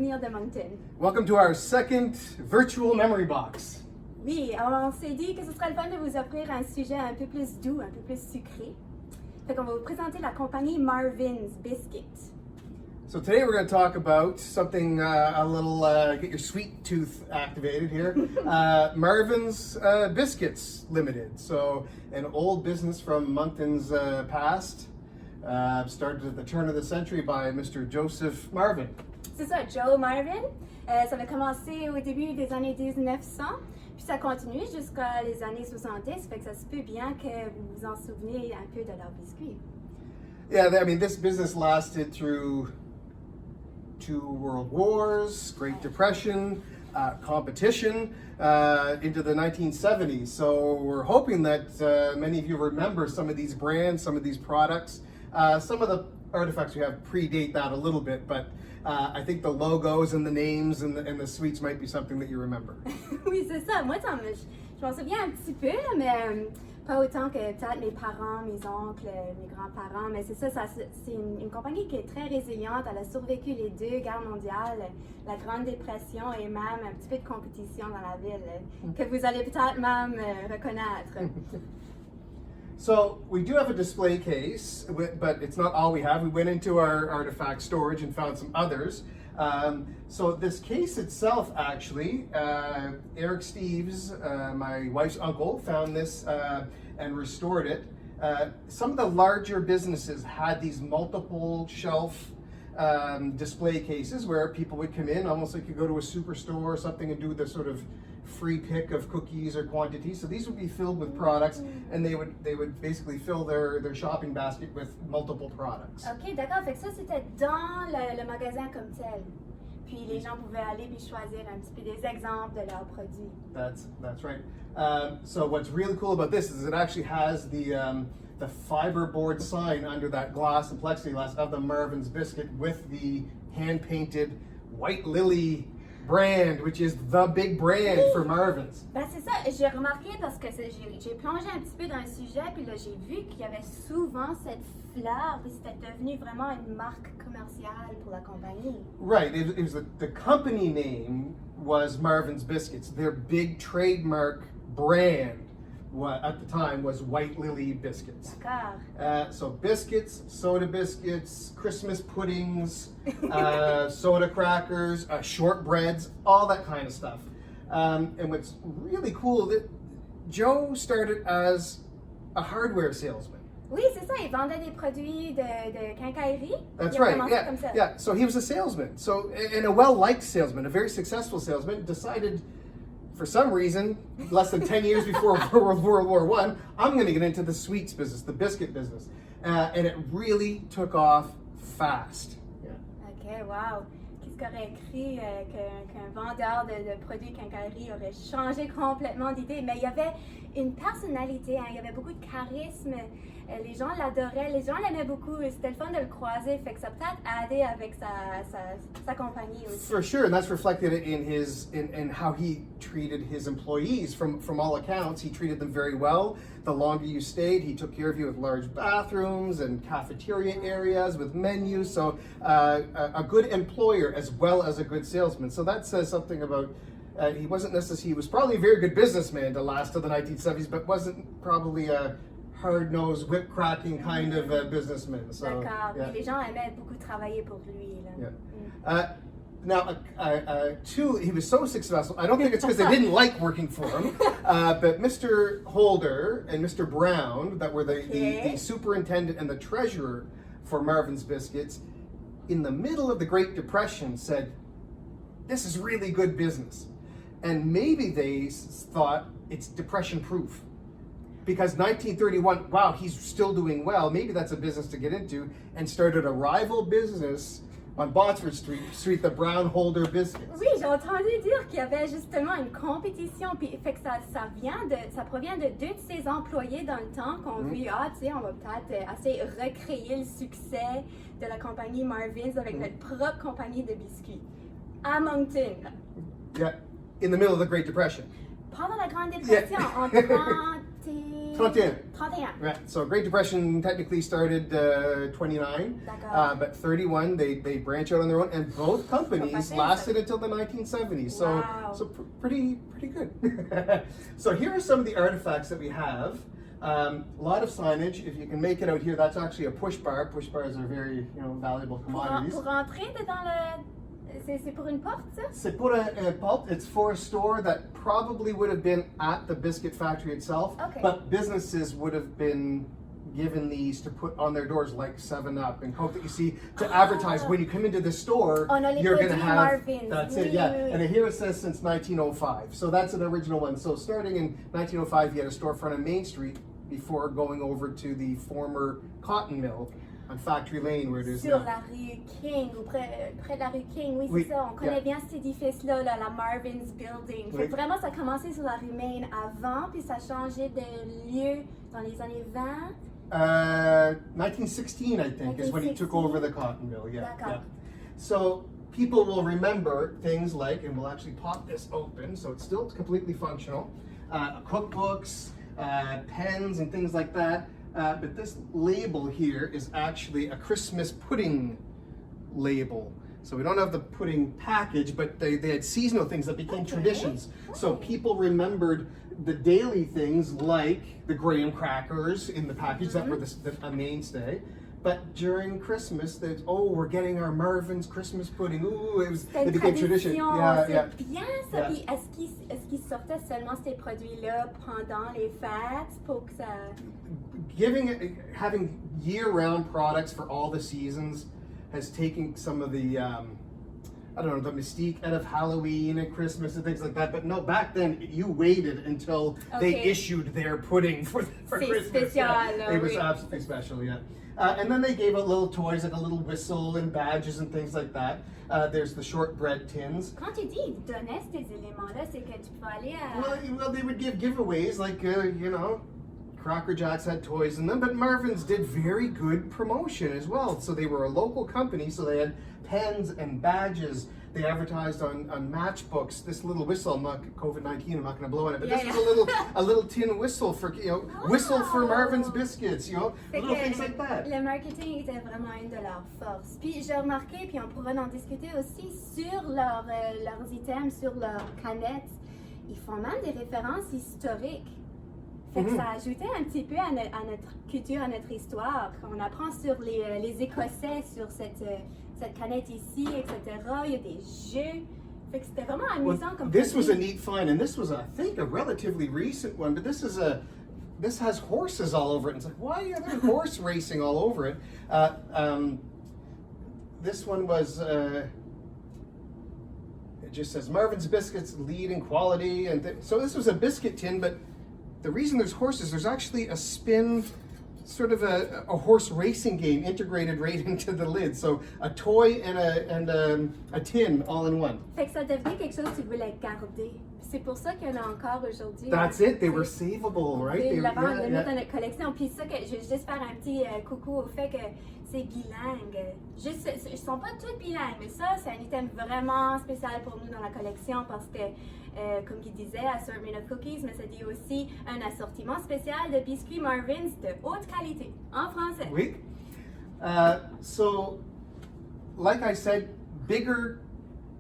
souvenirs de Moncton. Welcome to our second virtual memory box. Oui, on s'est dit que ce serait le fun de vous offrir un sujet un peu plus doux, un peu plus sucré. Fait qu'on va vous présenter la compagnie Marven's Biscuits. So today we're going to talk about something a little, get your sweet tooth activated here. Marven's Biscuits Limited. So an old business from Moncton's past, started at the turn of the century by Mr. Joseph Marven. C'est ça, Joe Marven. Ça avait commencé au début des années 1900, puis ça continue jusqu'à les années 70, fait que ça se peut bien que vous vous en souveniez un peu de leurs biscuits. Yeah, I mean, this business lasted through 2 world wars, Great Depression, competition into the 1970s. So we're hoping that many of you remember some of these brands, some of these products. Some of the artifacts we have predate that a little bit, but I think the logos and the names and the sweets might be something that you remember. Oui, c'est ça. Moi, je m'en souviens un petit peu, mais pas autant que peut-être mes parents, mes oncles, mes grands-parents. Mais c'est ça, c'est une compagnie qui est très résiliente. Elle a survécu les 2 guerres mondiales, la Grande Dépression et même un petit peu de compétition dans la ville, que vous allez peut-être même reconnaître. So we do have a display case, but it's not all we have. We went into our artifact storage and found some others. So this case itself, actually, Eric Steves, my wife's uncle, found this and restored it. Some of the larger businesses had these multiple shelf display cases where people would come in, almost like you go to a superstore or something, and do the sort of free pick of cookies or quantities. So these would be filled with products, and they would basically fill their shopping basket with multiple products. OK, d'accord. Fait que ça, c'était dans le magasin comme tel. Puis les gens pouvaient aller puis choisir un petit peu des exemples de leurs produits. That's right. So what's really cool about this is it actually has the fiberboard sign under that glass and plexiglass of the Marven's Biscuit with the hand-painted white lily brand, which is the big brand for Marven's. Ben c'est ça, j'ai remarqué parce que j'ai plongé un petit peu dans le sujet, puis là j'ai vu qu'il y avait souvent cette fleur, puis c'était devenu vraiment une marque commerciale pour la compagnie. Right, it was the company name was Marven's Biscuits. Their big trademark brand at the time was White Lily Biscuits. D'accord. So biscuits, soda biscuits, Christmas puddings, soda crackers, shortbreads, all that kind of stuff. And what's really cool, that Joe started as a hardware salesman. Oui, c'est ça, il vendait des produits de quincaillerie. That's right, yeah. So he was a salesman, and a well-liked salesman, a very successful salesman, decided for some reason, less than 10 years before World War I, I'm going to get into the sweets business, the biscuit business. And it really took off fast. Yeah. OK, wow. Qu'est-ce qu'on aurait écrit qu'un vendeur de produits quincaillerie aurait changé complètement d'idée? Mais il y avait une personnalité, il y avait beaucoup de charisme. Les gens l'adoraient, les gens l'aimaient beaucoup. C'était le fun de le croiser, fait que ça a peut-être aidé avec sa compagnie aussi. For sure, and that's reflected in how he treated his employees. From all accounts, he treated them very well. The longer you stayed, he took care of you with large bathrooms and cafeteria areas with menus. So a good employer as well as a good salesman. So that says something about. He was probably a very good businessman to last till the 1970s, but wasn't probably a hard-nosed, whip-cracking kind of businessman. So, d'accord. Yeah. Les gens aimaient beaucoup travailler pour lui. Là. Yeah. Now, he was so successful, I don't think it's because they didn't like working for him, but Mr. Holder and Mr. Brown, that were the superintendent and the treasurer for Marven's Biscuits, in the middle of the Great Depression said, this is really good business. And maybe they thought it's depression-proof. Because 1931, wow, he's still doing well. Maybe that's a business to get into, and started a rival business on Botsford Street, the Brown Holder Biscuits. Oui, j'ai entendu dire qu'il y avait justement une compétition, puis fait que ça provient de 2 de ses employés dans le temps qui ont vu, tu sais, on va peut-être essayer de recréer le succès de la compagnie Marven's avec notre propre compagnie de biscuits à Moncton. Yeah, in the middle of the Great Depression. Pendant la Grande Dépression, en 30 31. 31. Right. So Great Depression technically started 29, D'accord. but 31 they branch out on their own, and both companies lasted until the 1970s. So Wow. pretty good. So here are some of the artifacts that we have. A lot of signage. If you can make it out here, that's actually a push bar. Push bars are very valuable commodities. Pour rentrer dans le... C'est pour une porte, ça? C'est pour un porte. It's for a store that probably would have been at the biscuit factory itself, Okay. but businesses would have been given these to put on their doors, like 7-Up and Coke that you see to advertise when you come into the store. On a les you're going to produits have Marvens. that's Oui, it, yeah. oui, oui. And here it says since 1905, so that's an original one. So starting in 1905, you had a storefront on Main Street before going over to the former cotton mill on Factory Lane, where there's Sur la rue King, ou près de la rue King, oui, Oui, c'est ça. On connaît yeah. bien cet édifice-là, là, la Marven's Building. Fait Oui. que vraiment, ça a commencé sur la rue Main avant, puis ça a changé de lieu dans les années 20. 1916, I think, is when he took 1916. over the cotton mill. Yeah, D'accord. yeah. So people will remember things like, and we'll actually pop this open, so it's still completely functional. Cookbooks, pens, and things like that. But this label here is actually a Christmas pudding label. So we don't have the pudding package, but they had seasonal things that became traditions. So people remembered the daily things like the graham crackers in the package that were a mainstay. But during Christmas, we're getting our Marven's Christmas pudding. Ooh, it became tradition. Yeah, yeah. C'est bien ça. Yeah. Puis est-ce qu'ils sortaient seulement ces produits-là pendant les fêtes pour que ça... Having year-round products for all the seasons has taken some of the the mystique out of Halloween and Christmas and things like that. But no, back then you waited until they Okay. issued their pudding for C'est Christmas. spécial, It was oui. absolutely special, yeah. And then they gave out little toys like a little whistle and badges and things like that. There's the shortbread tins. Quand tu dis ils donnaient ces éléments-là, c'est que tu peux aller à... Well, they would give giveaways like Cracker Jacks had toys in them, but Marven's did very good promotion as well. So they were a local company, so they had pens and badges. They advertised on matchbooks. This little whistle, I'm not COVID-19. I'm not going to blow on it, but this is a little tin whistle for whistle for Marven's Biscuits. Little things like that. Le marketing était vraiment une de leurs forces. Puis j'ai remarqué, puis on pourra en discuter aussi sur leurs items, sur leurs canettes. Ils font même des références historiques. Fait que ça ajoutait un petit peu à notre culture, à notre histoire. On apprend sur les Écossais, sur cette canette ici, etc. Il y a des jeux. Fait que c'était vraiment amusant comme This was a produit. neat find, and this was, I think, a relatively recent one. But this has horses all over it. And it's like, why are there horse racing all over it? This one was. It just says Marven's Biscuits lead in quality, and so this was a biscuit tin, but. The reason there's horses, there's actually a spin, sort of a horse racing game integrated right into the lid. So a toy and a tin all in one. Fait que ça devenait quelque chose que tu voulais garder. C'est pour ça qu'il y en a encore aujourd'hui. That's it. They were savable, right? Et They le were, mettre dans notre collection. Puis ça, que je veux juste faire un petit coucou au fait que c'est bilingue. Juste, ils sont pas tous bilingues, mais ça, c'est un item vraiment spécial pour nous dans la collection parce que, comme il disait, assortment of cookies, mais ça dit aussi un assortiment spécial de biscuits Marven's de haute qualité, en français. Oui. So, like I said, bigger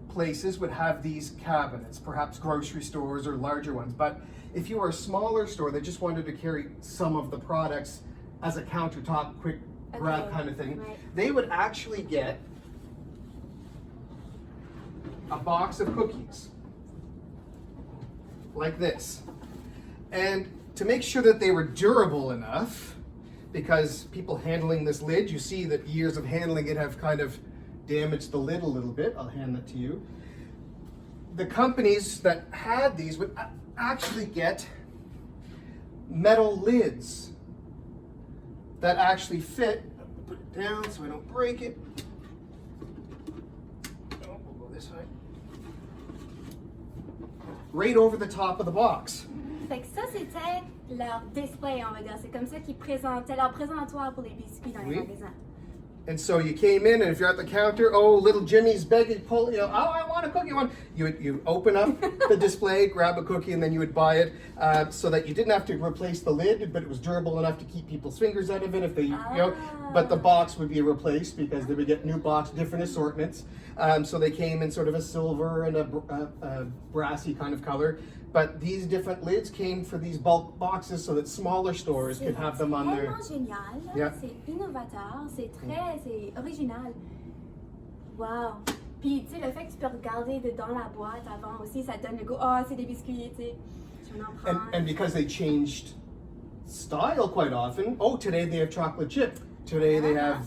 places would have these cabinets, perhaps grocery stores or larger ones. But if you were a smaller store that just wanted to carry some of the products as a countertop, quick grab kind of thing, right. they would actually get a box of cookies like this. And to make sure that they were durable enough, because people handling this lid, you see that years of handling it have kind of damaged the lid a little bit. I'll hand that to you. The companies that had these would actually get metal lids that actually fit. Put it down so I don't break it. Oh, we'll go this way. Right over the top of the box. Fait que ça, c'était leur display, on va dire. C'est comme ça qu'ils présentaient leur présentoir pour les biscuits dans les magasins. And so you came in, and if you're at the counter, oh, little Jimmy's begging, pull, oh, I want a cookie. You open up the display, grab a cookie, and then you would buy it, so that you didn't have to replace the lid, but it was durable enough to keep people's fingers out of it if they, but the box would be replaced because they would get new box, different assortments. So they came in sort of a silver and a brassy kind of color. But these different lids came for these bulk boxes so that smaller stores could have them on their. C'est tellement génial, Yeah. c'est innovateur, c'est original. Wow! Puis tu sais, le fait que tu peux regarder dans la boîte avant aussi, ça te donne le goût. Ah, c'est des biscuits, tu sais. Je vais en prendre. And because they changed style quite often, oh, today they have chocolate chip, today they have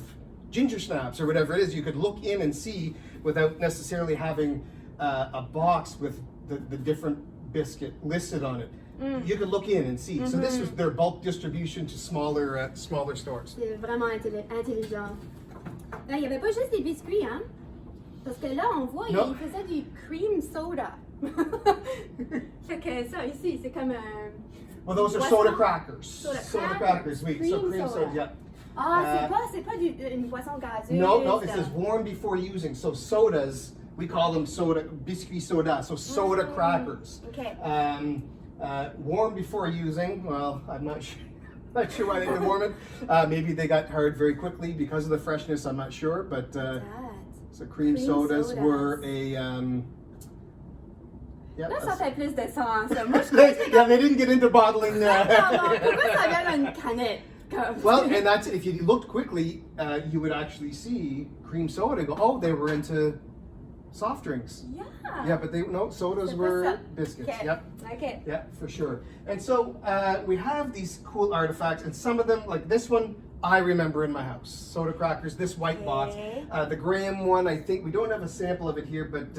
ginger snaps or whatever it is, you could look in and see without necessarily having a box with the different biscuit listed on it. You could look in and see. So this was their bulk distribution to smaller stores. C'est vraiment intelligent. Là, il n'y avait pas juste des biscuits, hein? Parce que là, on voit, Non. il faisait du cream soda. Fait que ça, ici, c'est comme un... Well, those are Boisson. soda crackers. Soda crackers, oui. So Cream cream soda. soda, yeah. Ah, c'est pas une boisson gazeuse. No, it says warm before using. So sodas, we call them soda, biscuit soda. So soda crackers. Okay. Warm before using. Well, I'm not sure. Not sure why they did warm it. Maybe they got hard very quickly because of the freshness. I'm not sure, but so cream sodas were a. Yeah, Là, ça fait plus de sens. Moi, je pense yeah, they didn't get into bottling. pourquoi ça vient dans une canette? Well, and that's if you looked quickly, you would actually see cream soda. Go, oh, they were into soft drinks. Yeah. Yeah, but sodas C'est were pas ça. biscuits. Okay. Yep. Okay. Yeah, for sure. And so we have these cool artifacts, and some of them, like this one, I remember in my house. Soda crackers, this white box. The Graham one, I think, we don't have a sample of it here, but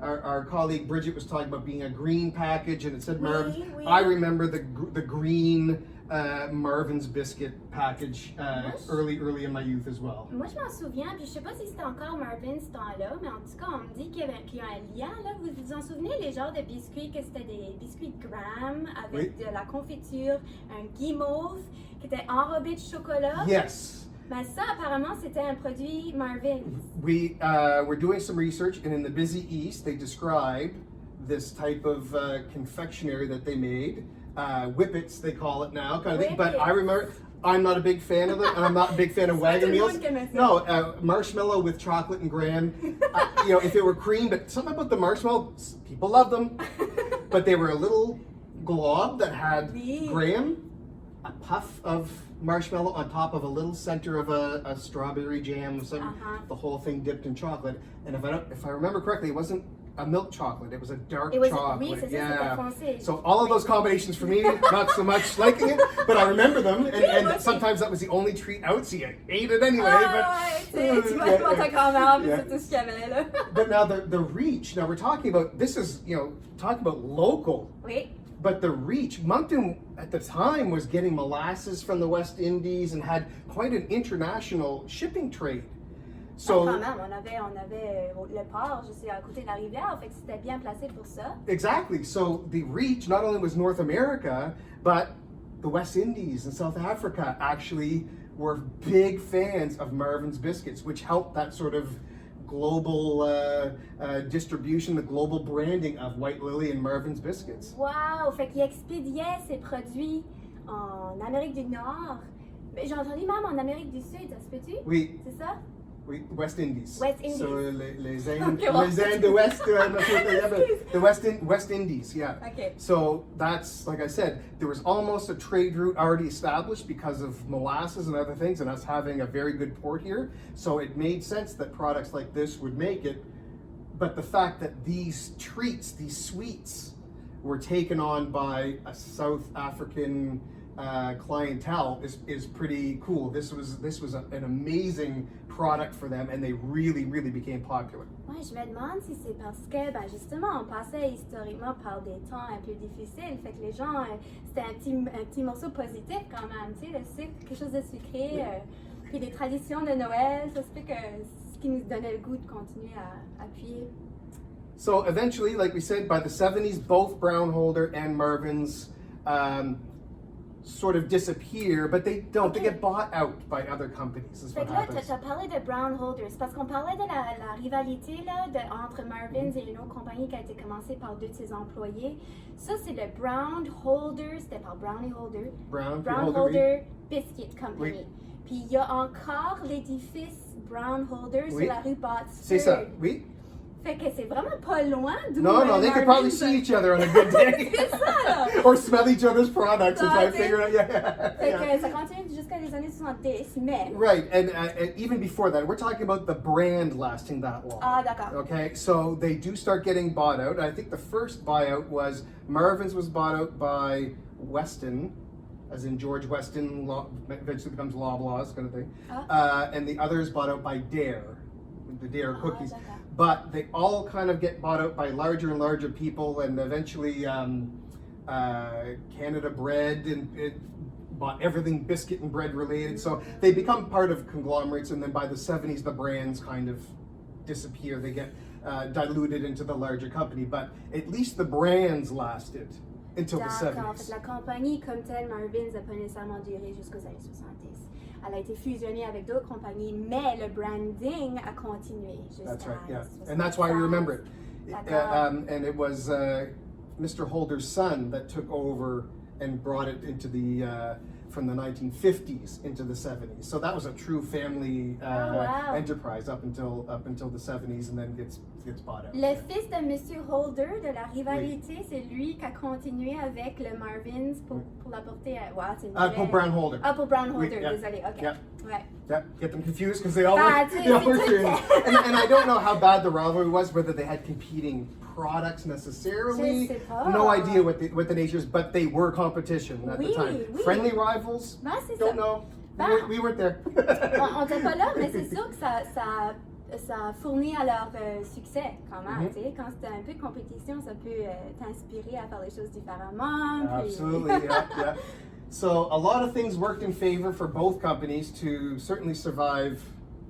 our colleague Bridget was talking about being a green package, and it said Marven. Oui. I remember the green Marven's biscuit package early in my youth as well. Moi, je m'en souviens, puis je sais pas si c'était encore Marvin ce temps-là, mais en tout cas, on me dit qu'il y a un lien, là. Vous vous en souvenez, les genres de biscuits, que c'était des biscuits Graham avec de la confiture, un guimauve qui était enrobé de chocolat? Yes. Ben ça, apparemment, c'était un produit Marvin. We were doing some research, and in the busy East, they describe this type of confectionery that they made. Whippets, they call it now, kind of thing. But I remember, I'm not a big fan of it, and I'm not a big fan of wagon meals. No, marshmallow with chocolate and graham. If it were cream, but something about the marshmallow, people love them. But they were a little glob that had graham, a puff of marshmallow on top of a little center of a strawberry jam, the whole thing dipped in chocolate. And if I remember correctly, it wasn't a milk chocolate, it was a dark chocolate. Oui, c'est ça, c'était foncé. So all of those combinations for me, not so much liking it, but I remember them, and sometimes that was the only treat out, so you ate it anyway. Tu vois comment ta grand-mère, puis c'est tout ce qu'il y avait là. But now the reach, now we're talking about, this is, talking about local. Oui. But the reach, Moncton at the time was getting molasses from the West Indies and had quite an international shipping trade. So, quand même, on avait le port, je sais, à côté de la rivière, fait que c'était bien placé pour ça. Exactly. So the reach not only was North America, but the West Indies and South Africa actually were big fans of Marven's biscuits, which helped that sort of global distribution, the global branding of White Lily and Marven's biscuits. Wow! Fait qu'il expédiait ses produits en Amérique du Nord. Mais j'ai entendu même en Amérique du Sud, ça se peut-tu? Oui. C'est ça? Oui, West Indies. West Indies. So les Indes, Okay, well. les Indes de West, the West Indies, yeah. Okay. So that's, like I said, there was almost a trade route already established because of molasses and other things and us having a very good port here. So it made sense that products like this would make it. But the fact that these treats, these sweets, were taken on by a South African clientele is pretty cool. This was an amazing product for them, and they really became popular. Ouais, je me demande si c'est parce que, ben justement, on passait historiquement par des temps un peu difficiles, fait que les gens, c'était un petit morceau positif quand même, tu sais, le sucre, quelque chose de sucré, puis les traditions de Noël, ça se fait que ce qui nous donnait le goût de continuer à appuyer. So eventually, like we said, by the 70s, both Brown Holder and Marven's sort of disappear, but they don't. They get bought out by other companies. Is Fait what que là, happens. tu as parlé de Brown Holders, parce qu'on parlait de la rivalité là, entre Marvens et une autre compagnie qui a été commencée par deux de ses employés. Ça, c'est le Brown Holders, c'était par Brown et Holder. Brown Holder Biscuit Company. Oui. Puis il y a encore l'édifice Brown Holder Oui. sur la rue Botsford. C'est ça. Oui. Fait que c'est vraiment pas loin d'où No, they could probably Marvens- see each other on a good day. C'est ça, là. Or smell each other's products and try to Okay. figure out. Yeah. Fait yeah. que ça continue jusqu'à les années 70, mais... Right, and even before that, we're talking about the brand lasting that long. Ah, d'accord. Okay, so they do start getting bought out. I think the first buyout was Marvin's was bought out by Weston, as in George Weston, eventually becomes Loblaws kind of thing. And the others bought out by Dare, the Dare cookies. d'accord. But they all kind of get bought out by larger and larger people, and eventually Canada Bread and it bought everything biscuit and bread related. So they become part of conglomerates, and then by the 70s, the brands kind of disappear. They get diluted into the larger company, but at least the brands lasted until the D'accord. En fait, 70s. la compagnie comme telle, Marvens, n'a pas nécessairement duré jusqu'aux années 70. Elle a été fusionnée avec d'autres compagnies, mais le branding a continué jusqu'à That's right, yeah. 76. And that's why we remember it. D'accord. And it was Mr. Holder's son that took over and brought it into the from the 1950s into the 70s. So that was a true family wow. enterprise up until the 70s, and then gets bought out. Le fils de Monsieur Holder, de la rivalité, c'est lui qui a continué avec le Marvens pour l'apporter à... Wow, c'est une vraie- Pour Brown Holder. Ah, pour Brown Oui, Holder, yeah. désolé, ok. Yeah. Ouais. Yeah, get them confused because they all Ah, work. tu- They all c'est work tout- in, and I don't know how bad the rivalry was, whether they had competing products necessarily. Je sais pas. No idea what the nature is, but they were competition at the Oui, time. oui. Friendly rivals? Ben, c'est Don't ça. know. Ben, We weren't there. on n'était pas là, mais c'est sûr que ça fournit à leur succès quand même. Tu sais, quand c'est un peu de compétition, ça peut t'inspirer à faire les choses différemment. puis- Absolutely, yeah. So a lot of things worked in favor for both companies to certainly survive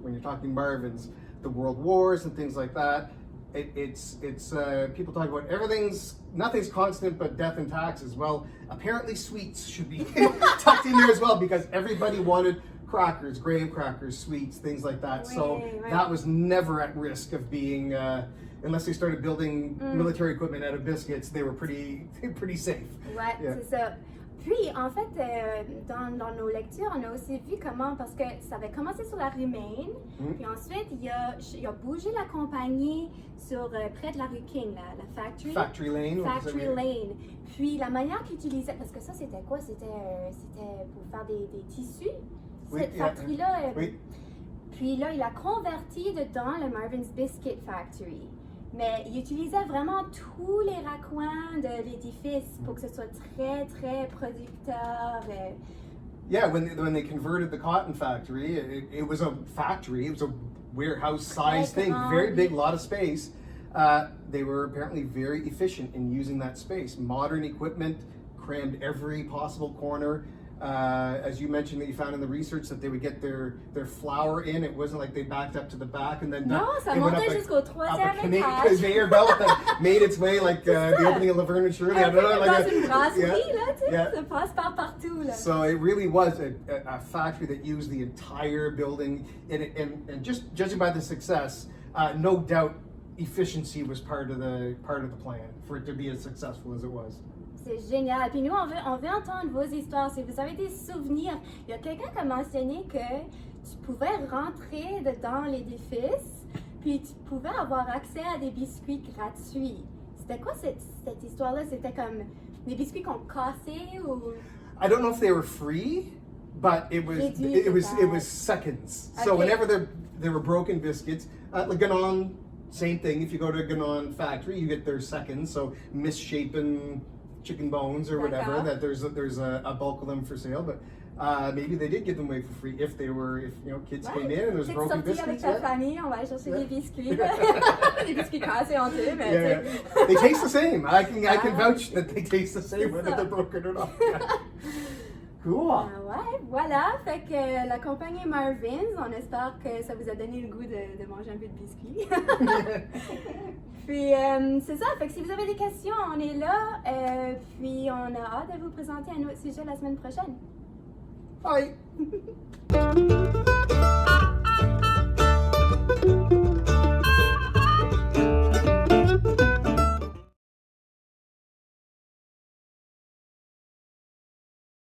when you're talking Marvin's, the world wars and things like that. It's people talk about nothing's constant but death and taxes. Well, apparently sweets should be tucked in there as well because everybody wanted crackers, graham crackers, sweets, things like that. So Right. that was never at risk of being, unless they started building military equipment out of biscuits, they were pretty safe. Ouais, Yeah. c'est ça. Puis, en fait, dans nos lectures, on a aussi vu comment, parce que ça avait commencé sur la rue Main, puis ensuite, il a bougé la compagnie sur près de la rue King, la factory. Factory Lane. Factory Lane. Puis, la manière qu'il utilisait, parce que ça, c'était quoi? C'était pour faire des tissus, Oui, cette yeah. factory-là. Oui. Puis là, il a converti dedans le Marvin's Biscuit Factory. Mais il utilisait vraiment tous les raccoins de l'édifice pour que ce soit très, très producteur. Yeah, when they converted the cotton factory, it was a factory. It was a warehouse-sized thing, very big, lot of space. They were apparently very efficient in using that space. Modern equipment crammed every possible corner. As you mentioned, that you found in the research that they would get their flour in. It wasn't like they backed up to the back and then Non, ça it went montait up jusqu'au up troisième a étage. conveyor belt that made its way like the opening of Laverne and Shirley. I don't know, Dans une brasserie, yeah, là, tu sais, yeah. ça passe par partout, là. So it really was a factory that used the entire building, and just judging by the success, no doubt efficiency was part of the plan for it to be as successful as it was. C'est génial. Puis nous, on veut entendre vos histoires. Si vous avez des souvenirs, il y a quelqu'un qui a mentionné que tu pouvais rentrer dans l'édifice, puis tu pouvais avoir accès à des biscuits gratuits. C'était quoi cette histoire-là? C'était comme des biscuits qu'on cassait ou... I don't know if they were free, but it was seconds. So Okay. whenever there were broken biscuits, like Ganon, same thing. If you go to a Ganon factory, you get their seconds. So misshapen chicken bones or whatever. D'accord. That there's a bulk of them for sale, but maybe they did give them away for free if kids came in and there was Tu sais, broken sorti avec biscuits. ta Yeah. famille, on va aller chercher Yeah. des biscuits. Des biscuits cassés en deux, mais Yeah, tu sais. they taste the same. I can Ah. vouch that they taste the same whether they're broken or not. Cool. Ouais, voilà. Fait que la compagnie Marven, on espère que ça vous a donné le goût de manger un peu de biscuits. Puis c'est ça. Fait que si vous avez des questions, on est là. Puis on a hâte de vous présenter un autre sujet la semaine prochaine. Bye.